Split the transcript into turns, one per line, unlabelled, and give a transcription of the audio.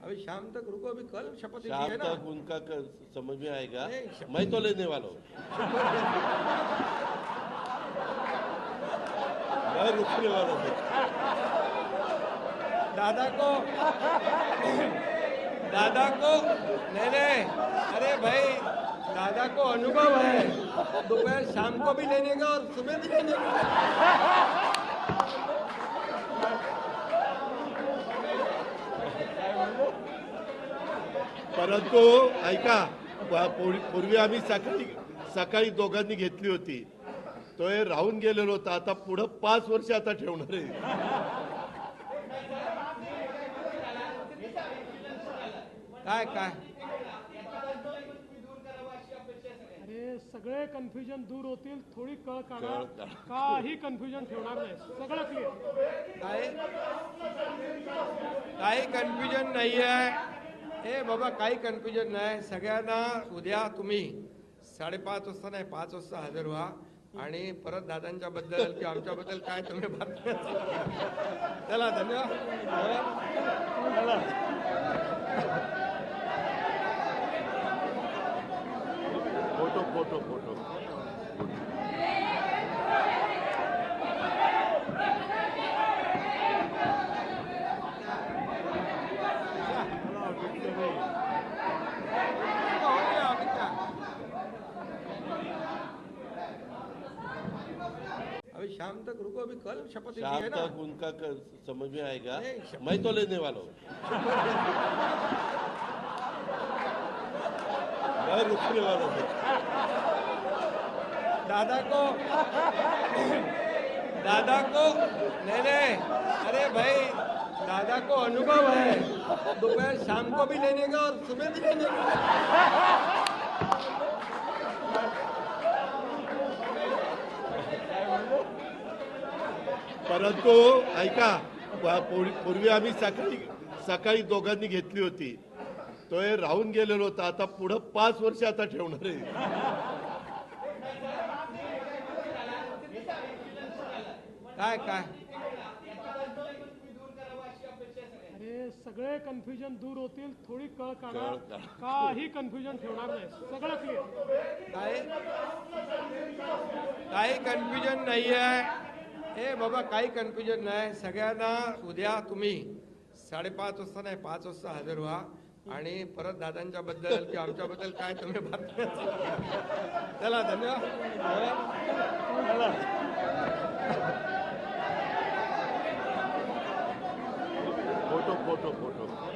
अभी शाम तक रुको, अभी कल शपथ ली
शाम
है ना।
तक उनका समझ में आएगा।
नहीं, शपथ-
मैं तो लेने वाला हूँ, मैं रुकने वाला हूँ।
दादा को नहीं, अरे भाई दादा को अनुभव है, दोपहर शाम को भी लेने का और सुबह भी लेने का।
परंतु ऐका, पूर्वी आम्ही सकाळी सकाळी दोघांनी घेतली होती, तो हे राहून गेलेलो होता. आता पुढं 5 वर्ष आता ठेवणार आहे.
काय
अरे सगळे कन्फ्युजन दूर होतील, थोडी कळ काढा.
कळ काढा.
काही कन्फ्युजन ठेवणार नाही, सगळं क्लिअर.
काही कन्फ्युजन नाही आहे. ए बाबा, काही कन्फ्युजन नाही. सगळ्यांना उद्या तुम्ही 5:30 वाजता नाही 5 वाजता हजर व्हा आणि परत दादांच्या बद्दल किंवा आमच्या बद्दल काय तुम्ही बातम्या. चला, धन्यवाद.
फोटो
अभी शाम तक रुको, अभी कल शपथ ली
शाम
है ना।
तक उनका समझ में आएगा.
नहीं, शपथ-
मैं तो लेने वाला हूँ, मैं रुकने वाला हूँ.
दादा को नहीं, अरे भाई दादा को अनुभव है, दोपहर शाम को भी लेने का और सुबह भी लेने का।
परंतु ऐका, पूर्वी आम्ही सकाळी दोघांनी घेतली होती, तो हे राहून गेलेलो होता. आता पुढं 5 वर्ष आता ठेवणार आहे.
काय
अरे सगळे कन्फ्युजन दूर होतील, थोडी कळ काढा.
कळ काढा.
काही कन्फ्युजन ठेवणार नाही, सगळं क्लिअर.
काही कन्फ्युजन नाही आहे. ए बाबा, काही कन्फ्युजन नाही. सगळ्यांना उद्या तुम्ही 5:30 वाजता नाही 5 वाजता हजर व्हा आणि परत दादांच्या बद्दल किंवा आमच्या बद्दल काय तुम्ही बातम्या. चला, धन्यवाद.
फोटो